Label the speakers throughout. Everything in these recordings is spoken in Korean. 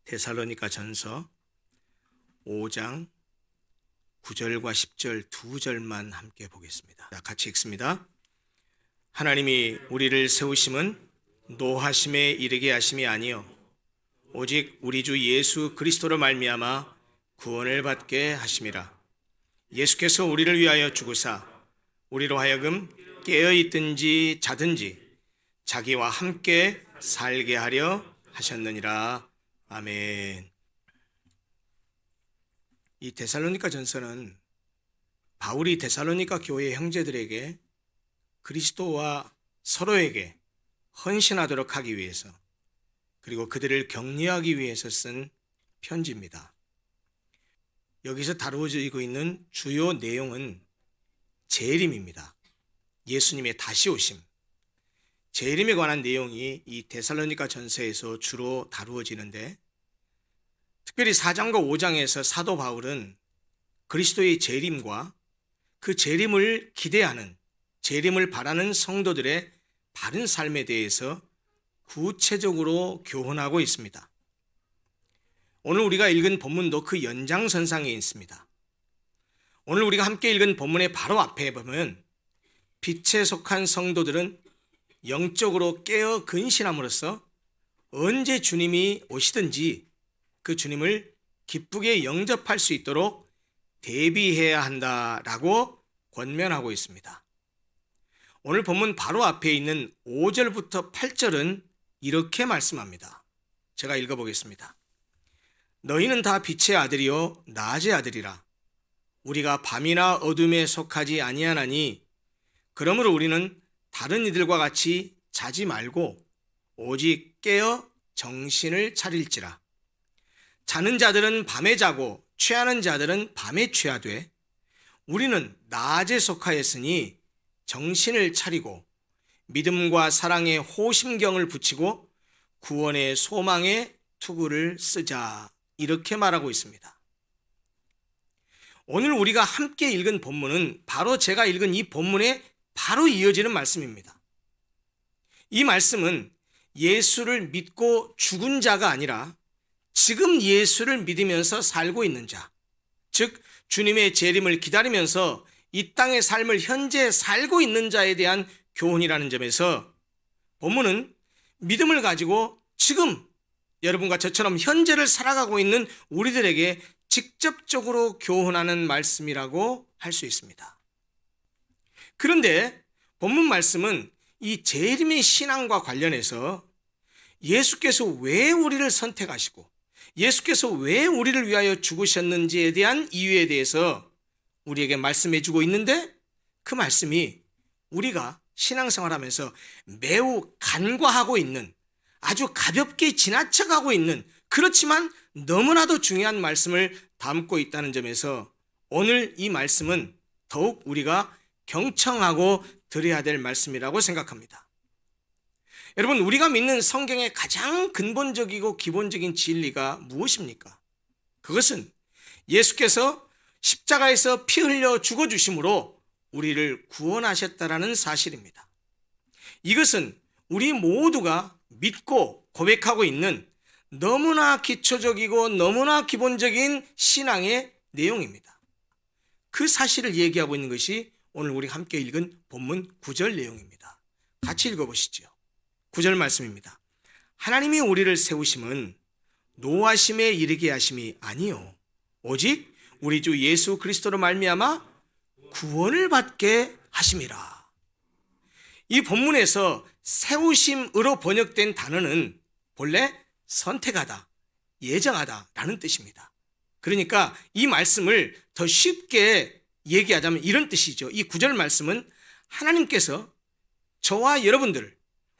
Speaker 1: 데살로니가 전서 5장 9절과 10절 두 절만 함께 보겠습니다. 같이 읽습니다. 하나님이 우리를 세우심은 노하심에 이르게 하심이 아니요 오직 우리 주 예수 그리스도로 말미암아 구원을 받게 하심이라. 예수께서 우리를 위하여 죽으사 우리로 하여금 깨어 있든지 자든지 자기와 함께 살게 하려 하셨느니라. 아멘. 이 데살로니가 전서는 바울이 데살로니가 교회 형제들에게 그리스도와 서로에게 헌신하도록 하기 위해서, 그리고 그들을 격려하기 위해서 쓴 편지입니다. 여기서 다루어지고 있는 주요 내용은 재림입니다. 예수님의 다시 오심, 재림에 관한 내용이 이 데살로니가 전서에서 주로 다루어지는데, 특별히 4장과 5장에서 사도 바울은 그리스도의 재림과 그 재림을 기대하는, 재림을 바라는 성도들의 바른 삶에 대해서 구체적으로 교훈하고 있습니다. 오늘 우리가 읽은 본문도 그 연장선상에 있습니다. 오늘 우리가 함께 읽은 본문의 바로 앞에 보면 빛에 속한 성도들은 영적으로 깨어 근신함으로써 언제 주님이 오시든지 그 주님을 기쁘게 영접할 수 있도록 대비해야 한다라고 권면하고 있습니다. 오늘 본문 바로 앞에 있는 5절부터 8절은 이렇게 말씀합니다. 제가 읽어보겠습니다. 너희는 다 빛의 아들이요 낮의 아들이라. 우리가 밤이나 어둠에 속하지 아니하나니 그러므로 우리는 다른 이들과 같이 자지 말고 오직 깨어 정신을 차릴지라. 자는 자들은 밤에 자고 취하는 자들은 밤에 취하되 우리는 낮에 속하였으니 정신을 차리고 믿음과 사랑의 호심경을 붙이고 구원의 소망의 투구를 쓰자. 이렇게 말하고 있습니다. 오늘 우리가 함께 읽은 본문은 바로 제가 읽은 이 본문에 바로 이어지는 말씀입니다. 이 말씀은 예수를 믿고 죽은 자가 아니라 지금 예수를 믿으면서 살고 있는 자, 즉 주님의 재림을 기다리면서 이 땅의 삶을 현재 살고 있는 자에 대한 교훈이라는 점에서 본문은 믿음을 가지고 지금 여러분과 저처럼 현재를 살아가고 있는 우리들에게 직접적으로 교훈하는 말씀이라고 할 수 있습니다. 그런데 본문 말씀은 이 재림의 신앙과 관련해서 예수께서 왜 우리를 선택하시고 예수께서 왜 우리를 위하여 죽으셨는지에 대한 이유에 대해서 우리에게 말씀해 주고 있는데, 그 말씀이 우리가 신앙생활하면서 매우 간과하고 있는, 아주 가볍게 지나쳐가고 있는, 그렇지만 너무나도 중요한 말씀을 담고 있다는 점에서 오늘 이 말씀은 더욱 우리가 경청하고 들어야 될 말씀이라고 생각합니다. 여러분, 우리가 믿는 성경의 가장 근본적이고 기본적인 진리가 무엇입니까? 그것은 예수께서 십자가에서 피 흘려 죽어주심으로 우리를 구원하셨다라는 사실입니다. 이것은 우리 모두가 믿고 고백하고 있는 너무나 기초적이고 너무나 기본적인 신앙의 내용입니다. 그 사실을 얘기하고 있는 것이 오늘 우리 함께 읽은 본문 9절 내용입니다. 같이 읽어보시죠. 9절 말씀입니다. 하나님이 우리를 세우심은 노하심에 이르게 하심이 아니요 오직 우리 주 예수 그리스도로 말미암아 구원을 받게 하심이라. 이 본문에서 세우심으로 번역된 단어는 본래 선택하다, 예정하다라는 뜻입니다. 그러니까 이 말씀을 더 쉽게 얘기하자면 이런 뜻이죠. 이 9절 말씀은 하나님께서 저와 여러분들을,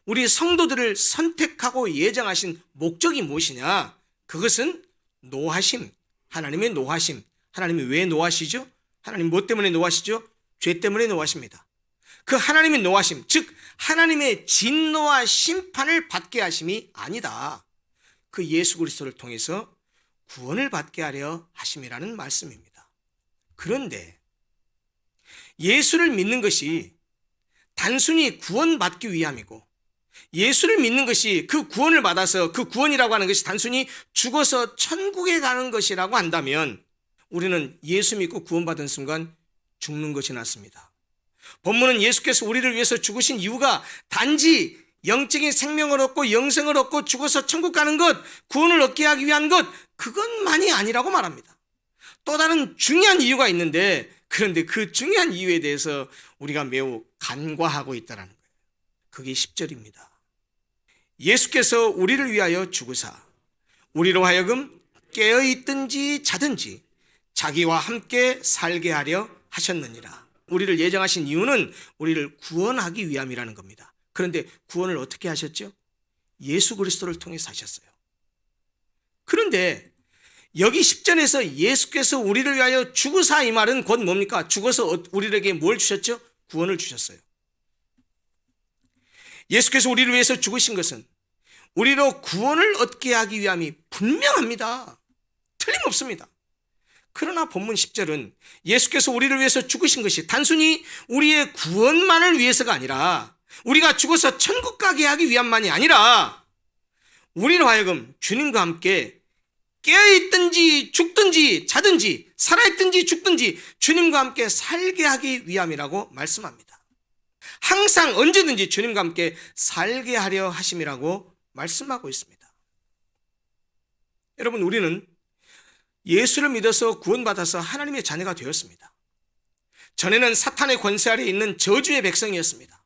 Speaker 1: 우리 성도들을 선택하고 예정하신 목적이 무엇이냐? 그것은 노하심, 하나님의 노하심. 하나님이 왜 노하시죠? 하나님 뭐 때문에 노하시죠? 죄 때문에 노하십니다. 그 하나님의 노하심, 즉 하나님의 진노와 심판을 받게 하심이 아니다. 그 예수 그리스도를 통해서 구원을 받게 하려 하심이라는 말씀입니다. 그런데 예수를 믿는 것이 단순히 구원받기 위함이고 예수를 믿는 것이 그 구원을 받아서 그 구원이라고 하는 것이 단순히 죽어서 천국에 가는 것이라고 한다면 우리는 예수 믿고 구원받은 순간 죽는 것이 낫습니다. 본문은 예수께서 우리를 위해서 죽으신 이유가 단지 영적인 생명을 얻고 영생을 얻고 죽어서 천국 가는 것, 구원을 얻게 하기 위한 것, 그것만이 아니라고 말합니다. 또 다른 중요한 이유가 있는데, 그런데 그 중요한 이유에 대해서 우리가 매우 간과하고 있다는 거예요. 그게 10절입니다. 예수께서 우리를 위하여 죽으사 우리로 하여금 깨어있든지 자든지 자기와 함께 살게 하려 하셨느니라. 우리를 예정하신 이유는 우리를 구원하기 위함이라는 겁니다. 그런데 구원을 어떻게 하셨죠? 예수 그리스도를 통해서 하셨어요. 그런데 여기 10절에서 예수께서 우리를 위하여 죽으사 이 말은 곧 뭡니까? 죽어서 우리에게 뭘 주셨죠? 구원을 주셨어요. 예수께서 우리를 위해서 죽으신 것은 우리로 구원을 얻게 하기 위함이 분명합니다. 틀림없습니다. 그러나 본문 10절은 예수께서 우리를 위해서 죽으신 것이 단순히 우리의 구원만을 위해서가 아니라 우리가 죽어서 천국 가게 하기 위함만이 아니라 우리로 하여금 주님과 함께 깨어있든지 죽든지 자든지 살아있든지 죽든지 주님과 함께 살게 하기 위함이라고 말씀합니다. 항상 언제든지 주님과 함께 살게 하려 하심이라고 말씀하고 있습니다. 여러분, 우리는 예수를 믿어서 구원받아서 하나님의 자녀가 되었습니다. 전에는 사탄의 권세 아래에 있는 저주의 백성이었습니다.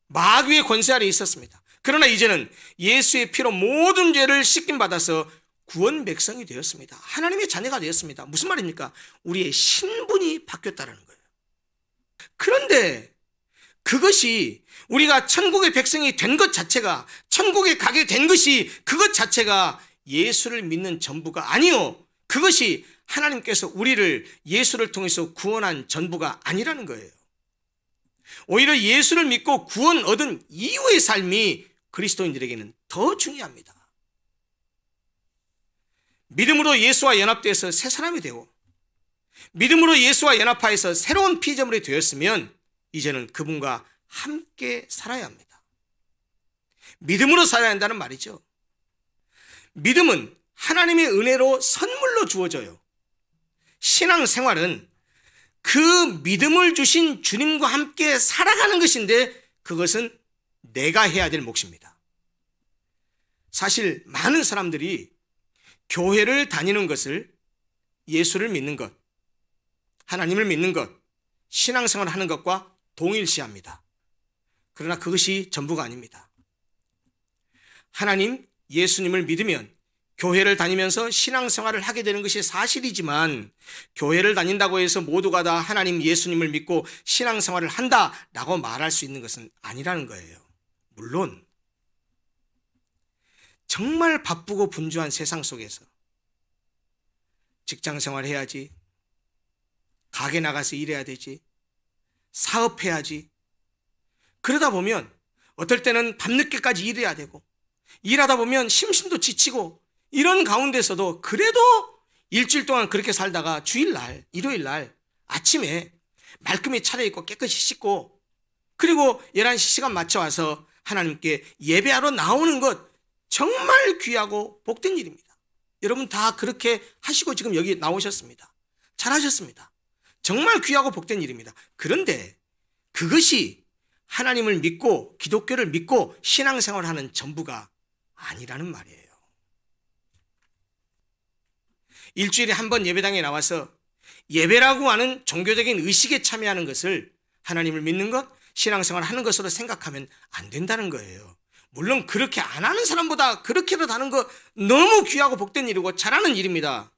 Speaker 1: 마귀의 권세 아래에 있었습니다. 그러나 이제는 예수의 피로 모든 죄를 씻김받아서 구원 백성이 되었습니다. 하나님의 자녀가 되었습니다. 무슨 말입니까? 우리의 신분이 바뀌었다는 거예요. 그런데 그것이 우리가 천국의 백성이 된 것 자체가, 천국에 가게 된 것이 그것 자체가 예수를 믿는 전부가 아니요, 그것이 하나님께서 우리를 예수를 통해서 구원한 전부가 아니라는 거예요. 오히려 예수를 믿고 구원 얻은 이후의 삶이 그리스도인들에게는 더 중요합니다. 믿음으로 예수와 연합되어서 새 사람이 되고 믿음으로 예수와 연합하여서 새로운 피조물이 되었으면 이제는 그분과 함께 살아야 합니다. 믿음으로 살아야 한다는 말이죠. 믿음은 하나님의 은혜로 선물로 주어져요. 신앙생활은 그 믿음을 주신 주님과 함께 살아가는 것인데 그것은 내가 해야 될 몫입니다. 사실 많은 사람들이 교회를 다니는 것을 예수를 믿는 것, 하나님을 믿는 것, 신앙생활을 하는 것과 동일시합니다. 그러나 그것이 전부가 아닙니다. 하나님, 예수님을 믿으면 교회를 다니면서 신앙생활을 하게 되는 것이 사실이지만 교회를 다닌다고 해서 모두가 다 하나님, 예수님을 믿고 신앙생활을 한다라고 말할 수 있는 것은 아니라는 거예요. 물론 정말 바쁘고 분주한 세상 속에서 직장생활 해야지, 가게 나가서 일해야 되지, 사업해야지, 그러다 보면 어떨 때는 밤늦게까지 일해야 되고 일하다 보면 심신도 지치고 이런 가운데서도 그래도 일주일 동안 그렇게 살다가 주일날, 일요일날 아침에 말끔히 차려입고 깨끗이 씻고 그리고 11시 시간 맞춰 와서 하나님께 예배하러 나오는 것 정말 귀하고 복된 일입니다. 여러분 다 그렇게 하시고 지금 여기 나오셨습니다. 잘하셨습니다. 정말 귀하고 복된 일입니다. 그런데 그것이 하나님을 믿고 기독교를 믿고 신앙생활을 하는 전부가 아니라는 말이에요. 일주일에 한 번 예배당에 나와서 예배라고 하는 종교적인 의식에 참여하는 것을 하나님을 믿는 것, 신앙생활을 하는 것으로 생각하면 안 된다는 거예요. 물론 그렇게 안 하는 사람보다 그렇게라도 하는 거 너무 귀하고 복된 일이고 잘하는 일입니다.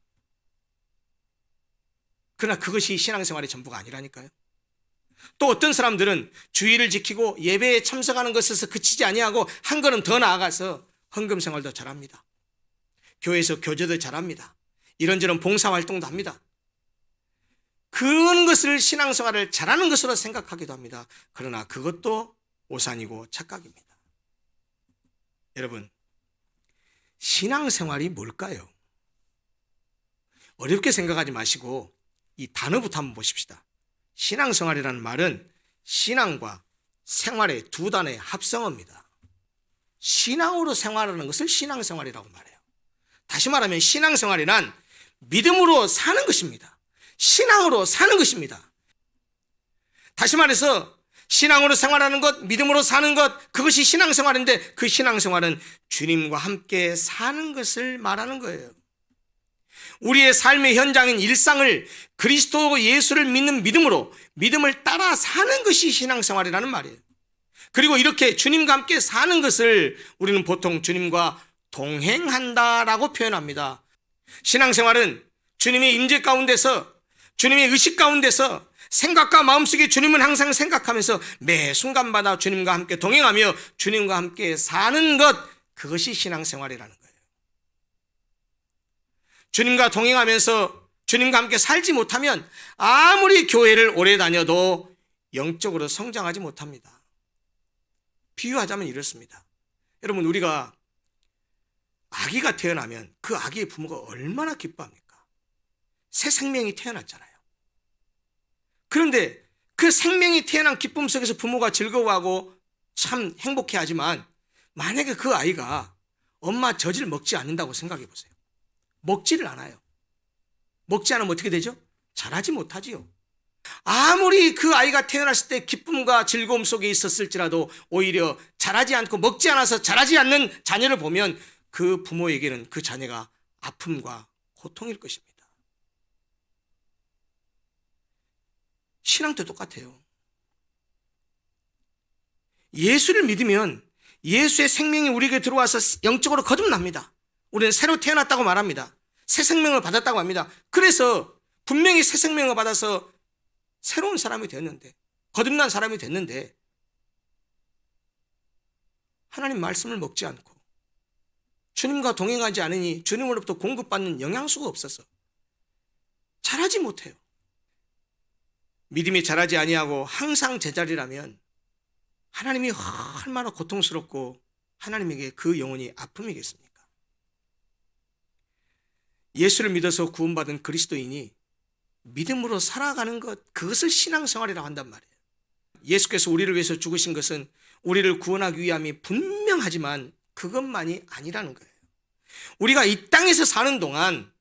Speaker 1: 그러나 그것이 신앙생활의 전부가 아니라니까요. 또 어떤 사람들은 주의를 지키고 예배에 참석하는 것에서 그치지 아니하고 한 걸음 더 나아가서 헌금생활도 잘합니다. 교회에서 교제도 잘합니다. 이런저런 봉사활동도 합니다. 그런 것을 신앙생활을 잘하는 것으로 생각하기도 합니다. 그러나 그것도 오산이고 착각입니다. 여러분, 신앙생활이 뭘까요? 어렵게 생각하지 마시고 이 단어부터 한번 보십시다. 신앙생활이라는 말은 신앙과 생활의 두 단어의 합성어입니다. 신앙으로 생활하는 것을 신앙생활이라고 말해요. 다시 말하면 신앙생활이란 믿음으로 사는 것입니다. 신앙으로 사는 것입니다. 다시 말해서 신앙으로 생활하는 것, 믿음으로 사는 것, 그것이 신앙생활인데 그 신앙생활은 주님과 함께 사는 것을 말하는 거예요. 우리의 삶의 현장인 일상을 그리스도 예수를 믿는 믿음으로 믿음을 따라 사는 것이 신앙생활이라는 말이에요. 그리고 이렇게 주님과 함께 사는 것을 우리는 보통 주님과 동행한다라고 표현합니다. 신앙생활은 주님의 임재 가운데서, 주님의 의식 가운데서 생각과 마음속에 주님을 항상 생각하면서 매 순간마다 주님과 함께 동행하며 주님과 함께 사는 것, 그것이 신앙생활이라는 거예요. 주님과 동행하면서 주님과 함께 살지 못하면 아무리 교회를 오래 다녀도 영적으로 성장하지 못합니다. 비유하자면 이렇습니다. 여러분, 우리가 아기가 태어나면 그 아기의 부모가 얼마나 기뻐합니까? 새 생명이 태어났잖아요. 그런데 그 생명이 태어난 기쁨 속에서 부모가 즐거워하고 참 행복해하지만 만약에 그 아이가 엄마 젖을 먹지 않는다고 생각해 보세요. 먹지를 않아요. 먹지 않으면 어떻게 되죠? 자라지 못하지요. 아무리 그 아이가 태어났을 때 기쁨과 즐거움 속에 있었을지라도 오히려 자라지 않고 먹지 않아서 자라지 않는 자녀를 보면 그 부모에게는 그 자녀가 아픔과 고통일 것입니다. 신앙도 똑같아요. 예수를 믿으면 예수의 생명이 우리에게 들어와서 영적으로 거듭납니다. 우리는 새로 태어났다고 말합니다. 새 생명을 받았다고 합니다. 그래서 분명히 새 생명을 받아서 새로운 사람이 되었는데, 거듭난 사람이 됐는데 하나님 말씀을 먹지 않고 주님과 동행하지 않으니 주님으로부터 공급받는 영양소가 없어서 자라지 못해요. 믿음이 자라지 아니하고 항상 제자리라면 하나님이 얼마나 고통스럽고 하나님에게 그 영혼이 아픔이겠습니까? 예수를 믿어서 구원받은 그리스도인이 믿음으로 살아가는 것, 그것을 신앙생활이라고 한단 말이에요. 예수께서 우리를 위해서 죽으신 것은 우리를 구원하기 위함이 분명하지만 그것만이 아니라는 거예요. 우리가 이 땅에서 사는 동안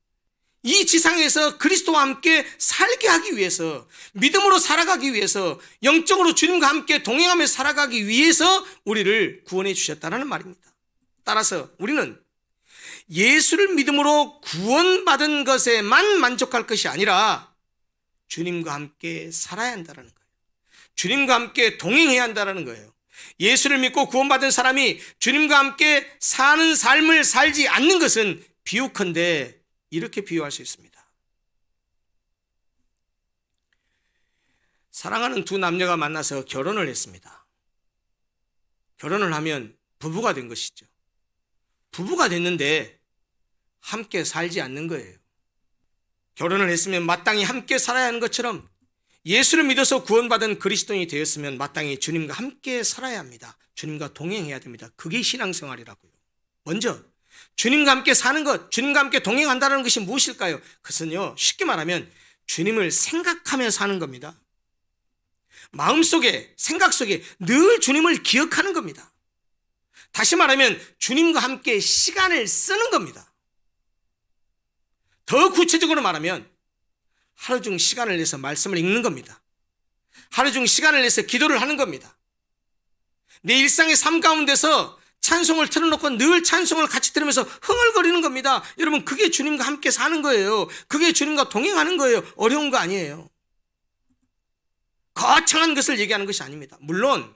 Speaker 1: 이 지상에서 그리스도와 함께 살게 하기 위해서, 믿음으로 살아가기 위해서, 영적으로 주님과 함께 동행하며 살아가기 위해서 우리를 구원해 주셨다는 말입니다. 따라서 우리는 예수를 믿음으로 구원받은 것에만 만족할 것이 아니라 주님과 함께 살아야 한다는 거예요. 주님과 함께 동행해야 한다는 거예요. 예수를 믿고 구원받은 사람이 주님과 함께 사는 삶을 살지 않는 것은 비유컨대 이렇게 비유할 수 있습니다. 사랑하는 두 남녀가 만나서 결혼을 했습니다. 결혼을 하면 부부가 된 것이죠. 부부가 됐는데 함께 살지 않는 거예요. 결혼을 했으면 마땅히 함께 살아야 하는 것처럼 예수를 믿어서 구원받은 그리스도인이 되었으면 마땅히 주님과 함께 살아야 합니다. 주님과 동행해야 됩니다. 그게 신앙생활이라고요. 먼저 주님과 함께 사는 것, 주님과 함께 동행한다는 것이 무엇일까요? 그것은요, 쉽게 말하면 주님을 생각하며 사는 겁니다. 마음속에, 생각 속에 늘 주님을 기억하는 겁니다. 다시 말하면 주님과 함께 시간을 쓰는 겁니다. 더 구체적으로 말하면 하루 중 시간을 내서 말씀을 읽는 겁니다. 하루 중 시간을 내서 기도를 하는 겁니다. 내 일상의 삶 가운데서 찬송을 틀어놓고 늘 찬송을 같이 들으면서 흥얼거리는 겁니다. 여러분, 그게 주님과 함께 사는 거예요. 그게 주님과 동행하는 거예요. 어려운 거 아니에요. 거창한 것을 얘기하는 것이 아닙니다. 물론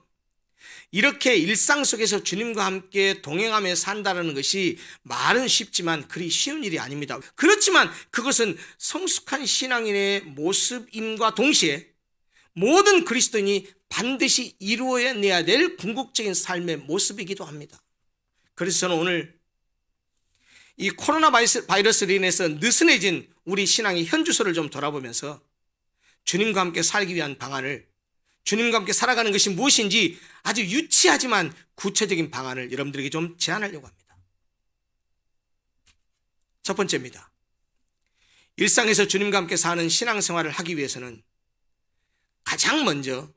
Speaker 1: 이렇게 일상 속에서 주님과 함께 동행하며 산다는 것이 말은 쉽지만 그리 쉬운 일이 아닙니다. 그렇지만 그것은 성숙한 신앙인의 모습임과 동시에 모든 그리스도인이 반드시 이루어내야 될 궁극적인 삶의 모습이기도 합니다. 그래서 저는 오늘 이 코로나 바이러스로 인해서 느슨해진 우리 신앙의 현주소를 좀 돌아보면서 주님과 함께 살기 위한 방안을, 주님과 함께 살아가는 것이 무엇인지 아주 유치하지만 구체적인 방안을 여러분들에게 좀 제안하려고 합니다. 첫 번째입니다. 일상에서 주님과 함께 사는 신앙생활을 하기 위해서는 가장 먼저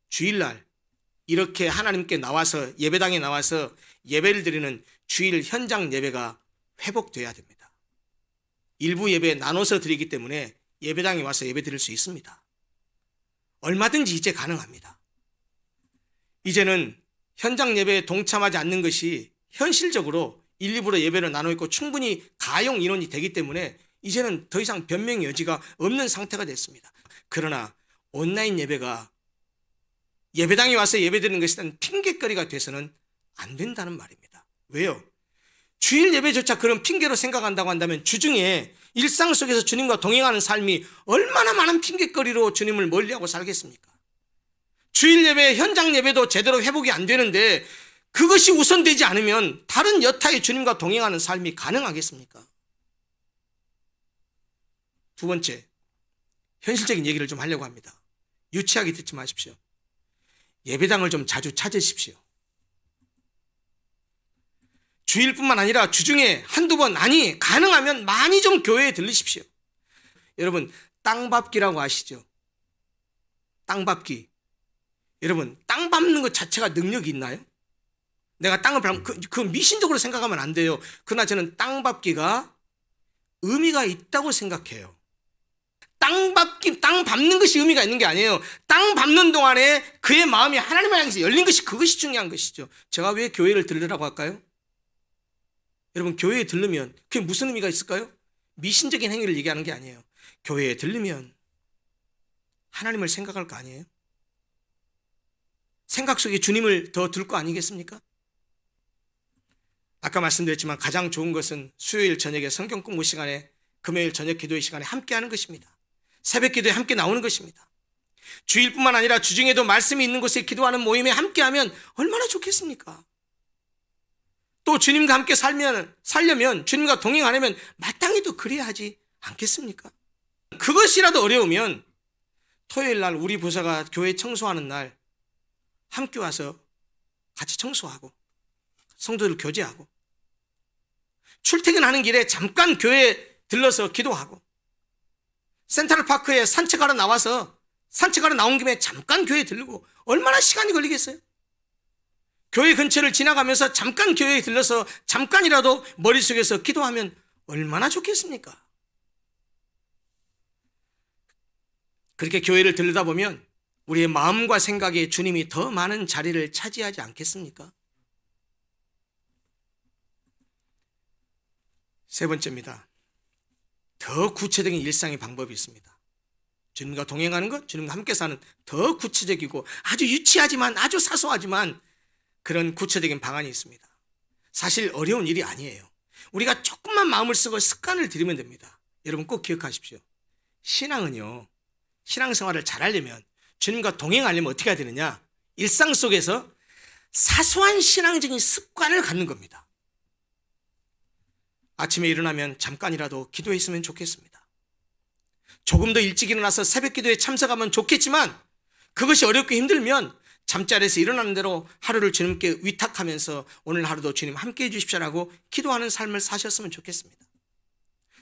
Speaker 1: 주일날 이렇게 하나님께 나와서 예배당에 나와서 예배를 드리는 주일 현장 예배가 회복돼야 됩니다. 일부 예배 나눠서 드리기 때문에 예배당에 와서 예배 드릴 수 있습니다. 얼마든지 이제 가능합니다. 이제는 현장 예배에 동참하지 않는 것이 현실적으로 1, 2부로 예배를 나눠 있고 충분히 가용 인원이 되기 때문에 이제는 더 이상 변명의 여지가 없는 상태가 됐습니다. 그러나 온라인 예배가 예배당에 와서 예배드리는 것이 단 핑계거리가 돼서는 안 된다는 말입니다. 왜요? 주일 예배조차 그런 핑계로 생각한다고 한다면 주중에 일상 속에서 주님과 동행하는 삶이 얼마나 많은 핑계거리로 주님을 멀리하고 살겠습니까? 주일 예배, 현장 예배도 제대로 회복이 안 되는데 그것이 우선되지 않으면 다른 여타의 주님과 동행하는 삶이 가능하겠습니까? 두 번째, 현실적인 얘기를 좀 하려고 합니다. 유치하게 듣지 마십시오. 예배당을 좀 자주 찾으십시오. 주일뿐만 아니라 주중에 한두 번, 아니 가능하면 많이 좀 교회에 들르십시오. 여러분, 땅 밟기라고 아시죠? 땅 밟기. 여러분, 땅 밟는 것 자체가 능력이 있나요? 내가 땅을 밟으면 그 미신적으로 생각하면 안 돼요. 그러나 저는 땅 밟기가 의미가 있다고 생각해요. 땅 밟는 것이 의미가 있는 게 아니에요. 땅 밟는 동안에 그의 마음이 하나님을 향해서 열린 것이, 그것이 중요한 것이죠. 제가 왜 교회를 들르라고 할까요? 여러분, 교회에 들르면 그게 무슨 의미가 있을까요? 미신적인 행위를 얘기하는 게 아니에요. 교회에 들르면 하나님을 생각할 거 아니에요? 생각 속에 주님을 더 둘 거 아니겠습니까? 아까 말씀드렸지만 가장 좋은 것은 수요일 저녁에 성경 공부 시간에, 금요일 저녁 기도의 시간에 함께 하는 것입니다. 새벽 기도에 함께 나오는 것입니다. 주일뿐만 아니라 주중에도 말씀이 있는 곳에 기도하는 모임에 함께하면 얼마나 좋겠습니까? 또 주님과 함께 살려면, 주님과 동행하려면 마땅히 또 그래야 하지 않겠습니까? 그것이라도 어려우면 토요일 날 우리 부서가 교회 청소하는 날 함께 와서 같이 청소하고 성도들 교제하고, 출퇴근하는 길에 잠깐 교회에 들러서 기도하고, 센트럴파크에 산책하러 나온 김에 잠깐 교회에 들르고, 얼마나 시간이 걸리겠어요? 교회 근처를 지나가면서 잠깐 교회에 들러서 잠깐이라도 머릿속에서 기도하면 얼마나 좋겠습니까? 그렇게 교회를 들르다 보면 우리의 마음과 생각에 주님이 더 많은 자리를 차지하지 않겠습니까? 세 번째입니다. 더 구체적인 일상의 방법이 있습니다. 주님과 동행하는 것, 주님과 함께 사는 더 구체적이고 아주 유치하지만, 아주 사소하지만 그런 구체적인 방안이 있습니다. 사실 어려운 일이 아니에요. 우리가 조금만 마음을 쓰고 습관을 들이면 됩니다. 여러분 꼭 기억하십시오. 신앙은요, 신앙생활을 잘하려면, 주님과 동행하려면 어떻게 해야 되느냐? 일상 속에서 사소한 신앙적인 습관을 갖는 겁니다. 아침에 일어나면 잠깐이라도 기도했으면 좋겠습니다. 조금 더 일찍 일어나서 새벽 기도에 참석하면 좋겠지만, 그것이 어렵고 힘들면 잠자리에서 일어나는 대로 하루를 주님께 위탁하면서 오늘 하루도 주님 함께해 주십시오라고 기도하는 삶을 사셨으면 좋겠습니다.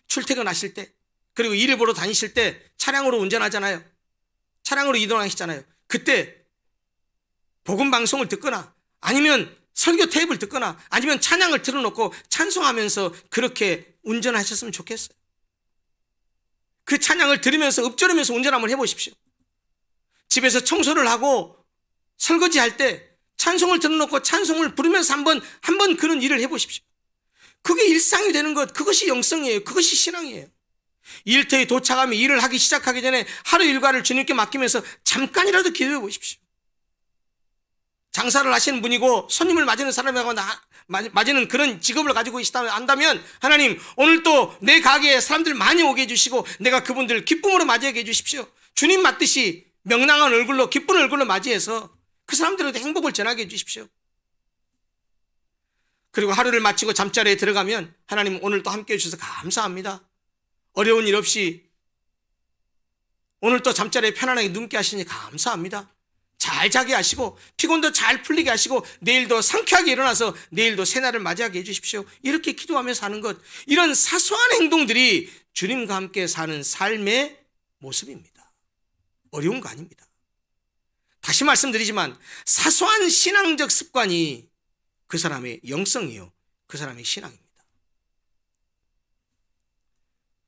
Speaker 1: 출퇴근하실 때, 그리고 일을 보러 다니실 때 차량으로 운전하잖아요. 차량으로 이동하시잖아요. 그때 복음 방송을 듣거나, 아니면 설교 테이프를 듣거나, 아니면 찬양을 틀어놓고 찬송하면서 그렇게 운전하셨으면 좋겠어요. 그 찬양을 들으면서 읊조리면서 운전 한번 해보십시오. 집에서 청소를 하고 설거지할 때 찬송을 틀어놓고 찬송을 부르면서 한번 그런 일을 해보십시오. 그게 일상이 되는 것, 그것이 영성이에요. 그것이 신앙이에요. 일터에 도착하며 일을 하기 시작하기 전에 하루 일과를 주님께 맡기면서 잠깐이라도 기도해 보십시오. 장사를 하시는 분이고 손님을 맞이는 사람이라고 맞이는 그런 직업을 가지고 있다면, 하나님 오늘 또 내 가게에 사람들 많이 오게 해주시고 내가 그분들 기쁨으로 맞이하게 해주십시오. 주님 맞듯이 명랑한 얼굴로, 기쁜 얼굴로 맞이해서 그 사람들에게 행복을 전하게 해주십시오. 그리고 하루를 마치고 잠자리에 들어가면, 하나님 오늘 또 함께해 주셔서 감사합니다. 어려운 일 없이 오늘 또 잠자리에 편안하게 눕게 하시니 감사합니다. 잘 자게 하시고 피곤도 잘 풀리게 하시고 내일도 상쾌하게 일어나서 내일도 새날을 맞이하게 해주십시오. 이렇게 기도하며 사는 것, 이런 사소한 행동들이 주님과 함께 사는 삶의 모습입니다. 어려운 거 아닙니다. 다시 말씀드리지만 사소한 신앙적 습관이 그 사람의 영성이요, 그 사람의 신앙입니다.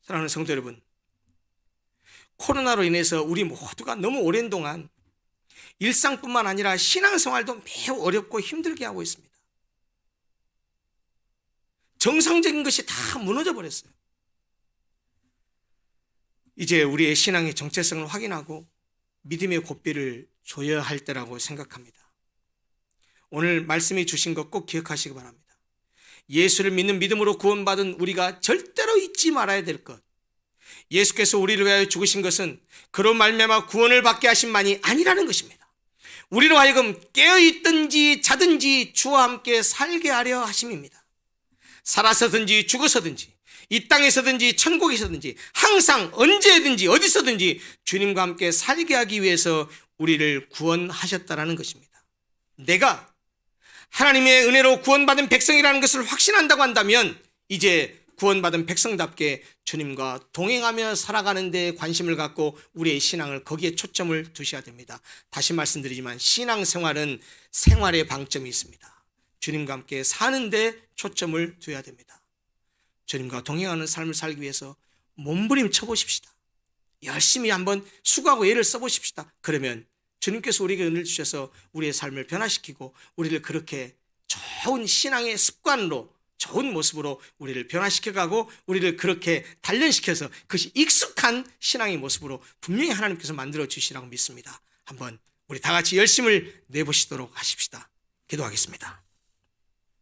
Speaker 1: 사랑하는 성도 여러분, 코로나로 인해서 우리 모두가 너무 오랜 동안 일상뿐만 아니라 신앙생활도 매우 어렵고 힘들게 하고 있습니다. 정상적인 것이 다 무너져 버렸어요. 이제 우리의 신앙의 정체성을 확인하고 믿음의 고삐를 줘야 할 때라고 생각합니다. 오늘 말씀이 주신 것 꼭 기억하시기 바랍니다. 예수를 믿는 믿음으로 구원받은 우리가 절대로 잊지 말아야 될 것. 예수께서 우리를 위하여 죽으신 것은 그로 말미암아 구원을 받게 하신만이 아니라는 것입니다. 우리로 하여금 깨어있든지 자든지 주와 함께 살게 하려 하심입니다. 살아서든지 죽어서든지 이 땅에서든지 천국에서든지 항상 언제든지 어디서든지 주님과 함께 살게 하기 위해서 우리를 구원하셨다라는 것입니다. 내가 하나님의 은혜로 구원받은 백성이라는 것을 확신한다고 한다면 이제 구원받은 백성답게 주님과 동행하며 살아가는 데 관심을 갖고 우리의 신앙을 거기에 초점을 두셔야 됩니다. 다시 말씀드리지만 신앙생활은 생활의 방점이 있습니다. 주님과 함께 사는 데 초점을 두어야 됩니다. 주님과 동행하는 삶을 살기 위해서 몸부림쳐 보십시다. 열심히 한번 수고하고 애를 써보십시다. 그러면 주님께서 우리에게 은혜를 주셔서 우리의 삶을 변화시키고 우리를 그렇게 좋은 신앙의 습관으로 좋은 모습으로 우리를 변화시켜가고 우리를 그렇게 단련시켜서 그것이 익숙한 신앙의 모습으로 분명히 하나님께서 만들어 주시라고 믿습니다. 한번 우리 다 같이 열심을 내보시도록 하십시다. 기도하겠습니다.